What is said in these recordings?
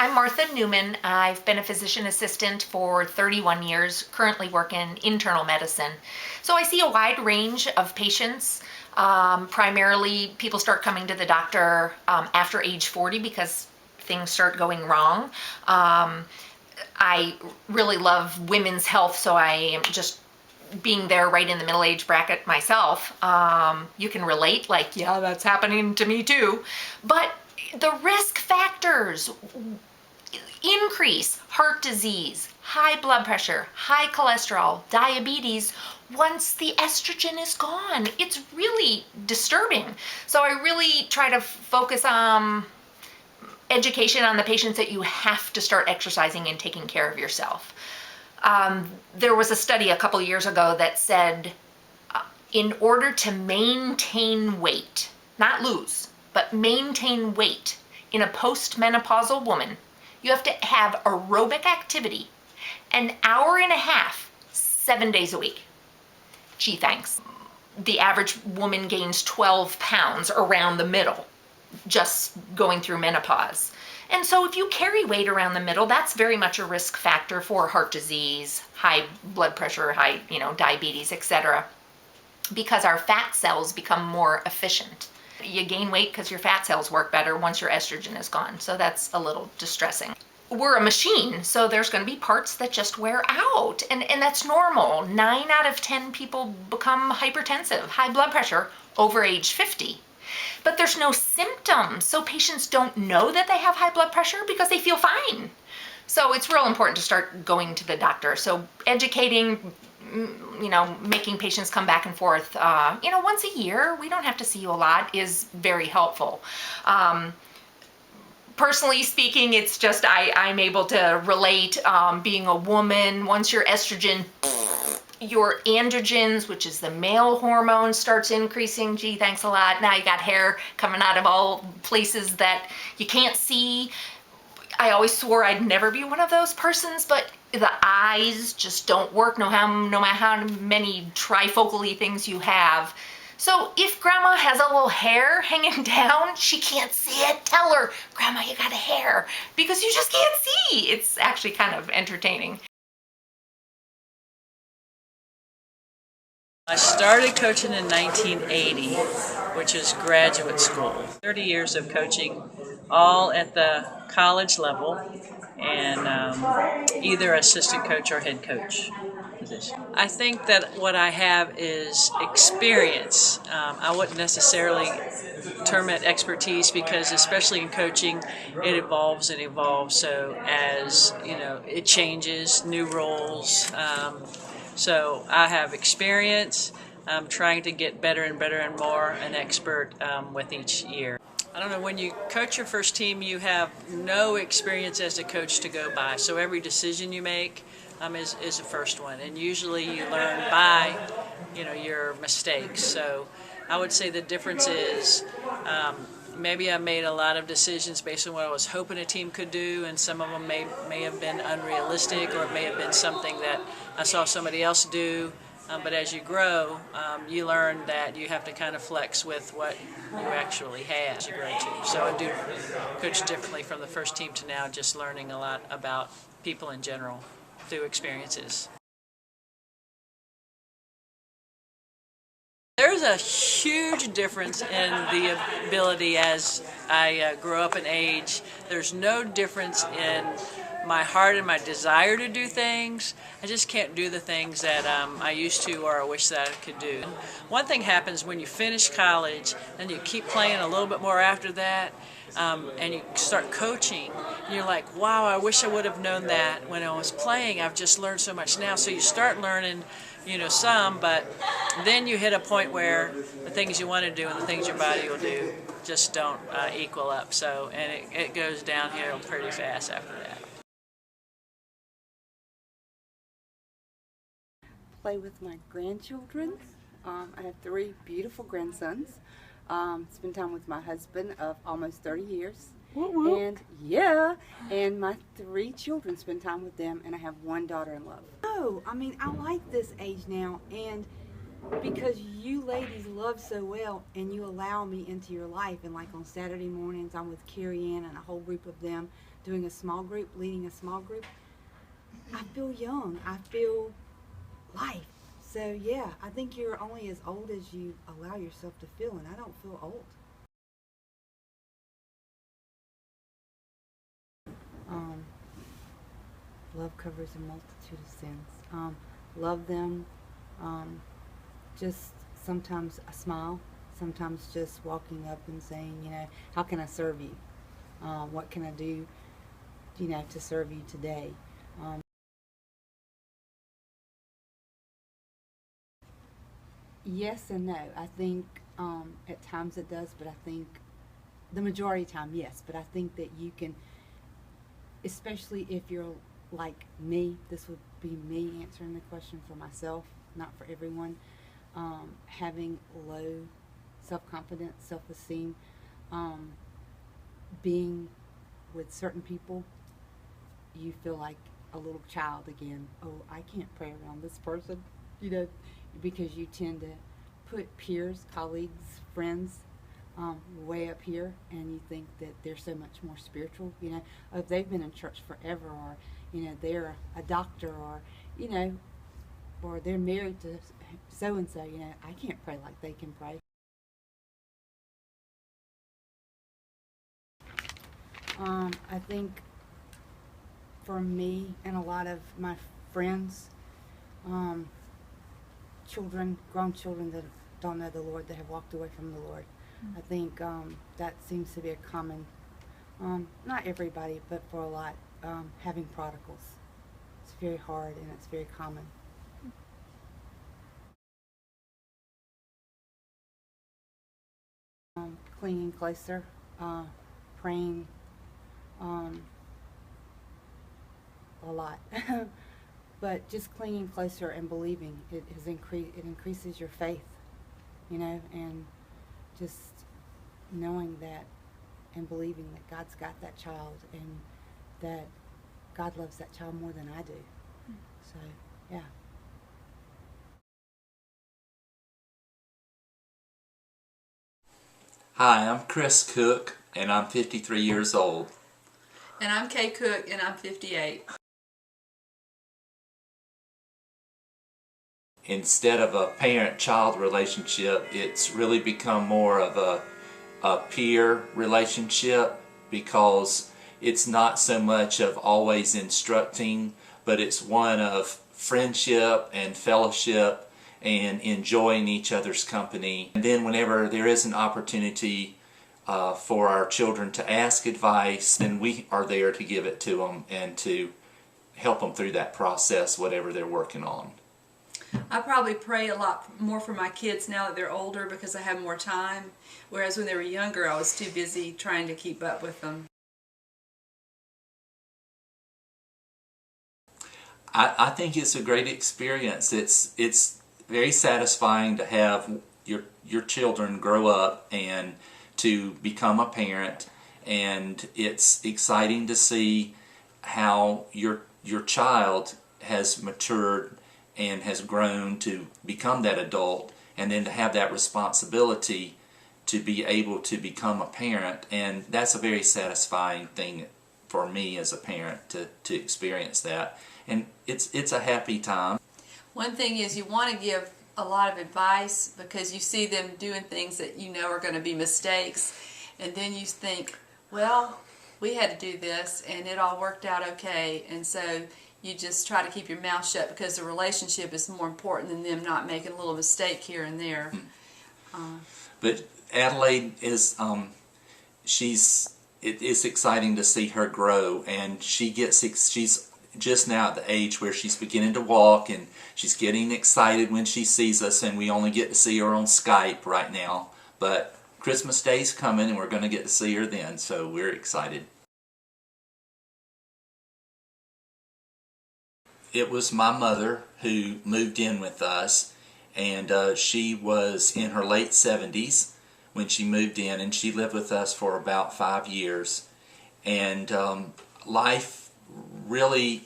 I'm Martha Newman. I've been a physician assistant for 31 years, currently work in internal medicine. So I see a wide range of patients. Primarily, people start coming to the doctor after age 40 because things start going wrong. I really love women's health, so I am just being there right in the middle age bracket myself. You can relate, like, yeah, that's happening to me too. But the risk factors increase: heart disease, high blood pressure, high cholesterol, diabetes. Once the estrogen is gone, it's really disturbing. So I really try to focus on education on the patients that you have to start exercising and taking care of yourself. There was a study a couple years ago that said in order to maintain weight, not lose, but maintain weight in a postmenopausal woman, you have to have aerobic activity an hour and a half, 7 days a week. Gee, thanks. The average woman gains 12 pounds around the middle just going through menopause. And so if you carry weight around the middle, that's very much a risk factor for heart disease, high blood pressure, high, diabetes, etc. Because our fat cells become more efficient. You gain weight because your fat cells work better once your estrogen is gone. So that's a little distressing. We're a machine, so there's going to be parts that just wear out, and that's normal. 9 out of 10 people become hypertensive, high blood pressure, over age 50. But there's no symptoms, so patients don't know that they have high blood pressure because they feel fine. So it's real important to start going to the doctor. So educating, making patients come back and forth, once a year, we don't have to see you a lot, is very helpful. Personally speaking, it's just I'm able to relate. Being a woman, once your estrogen, your androgens, which is the male hormone, starts increasing. Gee, thanks a lot. Now you got hair coming out of all places that you can't see. I always swore I'd never be one of those persons, but the eyes just don't work no matter how many trifocally things you have. So if grandma has a little hair hanging down, she can't see it, tell her, Grandma, you got a hair, because you just can't see. It's actually kind of entertaining. I started coaching in 1980, which is graduate school. 30 years of coaching, all at the college level, and either assistant coach or head coach position. I think that what I have is experience. I wouldn't necessarily term it expertise because, especially in coaching, it evolves and evolves. So as it changes, new roles. So I have experience. I'm trying to get better and better and more an expert with each year. I don't know, when you coach your first team, you have no experience as a coach to go by. So every decision you make is the first one. And usually you learn by, your mistakes. So I would say the difference is maybe I made a lot of decisions based on what I was hoping a team could do, and some of them may have been unrealistic, or it may have been something that I saw somebody else do. But as you grow, you learn that you have to kind of flex with what you actually have as you grow too. So I do coach differently from the first team to now, just learning a lot about people in general through experiences. There's a huge difference in the ability as I grow up in age. There's no difference in my heart and my desire to do things. I just can't do the things that I used to or I wish that I could do. One thing happens when you finish college and you keep playing a little bit more after that, and you start coaching, and you're like, wow, I wish I would have known that when I was playing. I've just learned so much now. So you start learning some, but then you hit a point where the things you want to do and the things your body will do just don't equal up. So, and it goes downhill pretty fast after that. Play with my grandchildren. I have 3 beautiful grandsons. Spend time with my husband of almost 30 years. And my 3 children, spend time with them, and I have 1 daughter-in-law. Oh, I like this age now, and because you ladies love so well and you allow me into your life, and like on Saturday mornings I'm with Carrie Ann and a whole group of them doing a small group, leading a small group, I feel young. I feel life. So yeah, I think you're only as old as you allow yourself to feel, and I don't feel old. Um, love covers a multitude of sins. Love them. Um, just sometimes a smile. Sometimes just walking up and saying, how can I serve you? What can I do, to serve you today? Yes and no. I think at times it does, but I think the majority of the time, yes. But I think that you can, especially if you're like me, this would be me answering the question for myself, not for everyone. Having low self-confidence, self-esteem, being with certain people, you feel like a little child again. Oh, I can't pray around this person, because you tend to put peers, colleagues, friends way up here, and you think that they're so much more spiritual. If they've been in church forever, or they're a doctor, or they're married to so and so. I can't pray like they can pray. I think for me and a lot of my friends, children, grown children that don't know the Lord, that have walked away from the Lord. I think that seems to be a common, not everybody, but for a lot, having prodigals. It's very hard and it's very common. Clinging closer, praying a lot. But just clinging closer and believing, it increases your faith, and just knowing that and believing that God's got that child and that God loves that child more than I do. So, yeah. Hi, I'm Chris Cook, and I'm 53 years old. And I'm Kay Cook, and I'm 58. Instead of a parent-child relationship, it's really become more of a peer relationship, because it's not so much of always instructing, but it's one of friendship and fellowship and enjoying each other's company. And then whenever there is an opportunity for our children to ask advice, then we are there to give it to them and to help them through that process, whatever they're working on. I probably pray a lot more for my kids now that they're older because I have more time, whereas when they were younger I was too busy trying to keep up with them. I think it's a great experience. It's very satisfying to have your children grow up and to become a parent, and it's exciting to see how your child has matured and has grown to become that adult, and then to have that responsibility to be able to become a parent. And that's a very satisfying thing for me as a parent to experience that. And it's a happy time. One thing is you want to give a lot of advice because you see them doing things that you know are going to be mistakes, and then you think, well, we had to do this and it all worked out okay, and so you just try to keep your mouth shut because the relationship is more important than them not making a little mistake here and there. But Adelaide is, it's exciting to see her grow, and she's just now at the age where she's beginning to walk, and she's getting excited when she sees us, and we only get to see her on Skype right now. But Christmas Day's coming and we're going to get to see her then, so we're excited. It was my mother who moved in with us, and she was in her late 70s when she moved in, and she lived with us for about 5 years. And life really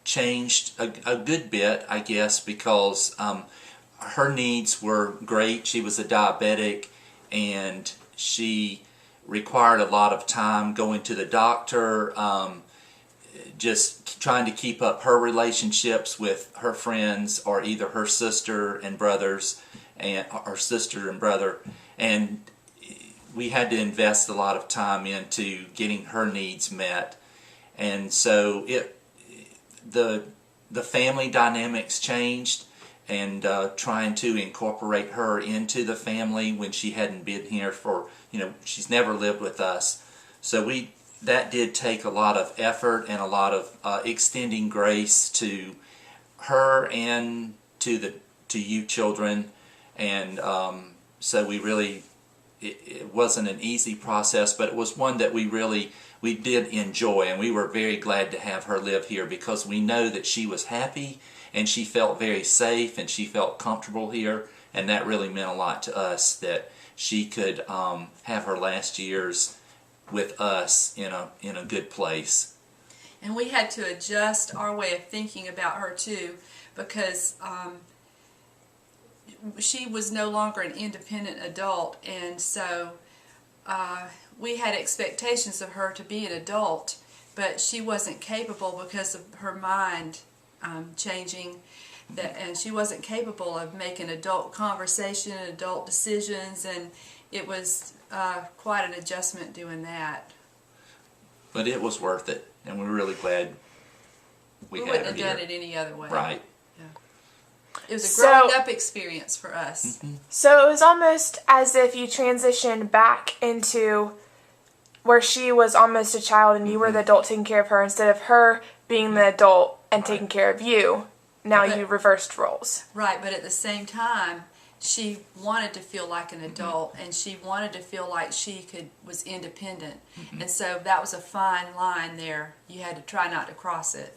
changed a good bit, I guess, because her needs were great. She was a diabetic, and she required a lot of time going to the doctor, just trying to keep up her relationships with her friends, or either her sister and brothers, and or sister and brother, and we had to invest a lot of time into getting her needs met. And so the family dynamics changed, and trying to incorporate her into the family when she hadn't been here for, she's never lived with us. So that did take a lot of effort and a lot of extending grace to her and to you children. And so it wasn't an easy process, but it was one that we did enjoy, and we were very glad to have her live here, because we know that she was happy and she felt very safe and she felt comfortable here, and that really meant a lot to us, that she could have her last years with us in a good place. And we had to adjust our way of thinking about her too, because she was no longer an independent adult, and so we had expectations of her to be an adult, but she wasn't capable because of her mind changing, and she wasn't capable of making adult conversation and adult decisions, and it was quite an adjustment doing that. But it was worth it, and we're really glad we had her wouldn't have here. done it any other way. Right. It was a growing up experience for us. Mm-hmm. So it was almost as if you transitioned back into where she was almost a child and you were the adult taking care of her, instead of her being the adult and taking care of you. Now you reversed roles. Right, but at the same time, she wanted to feel like an adult, and she wanted to feel like she was independent. And so that was a fine line there. You had to try not to cross it.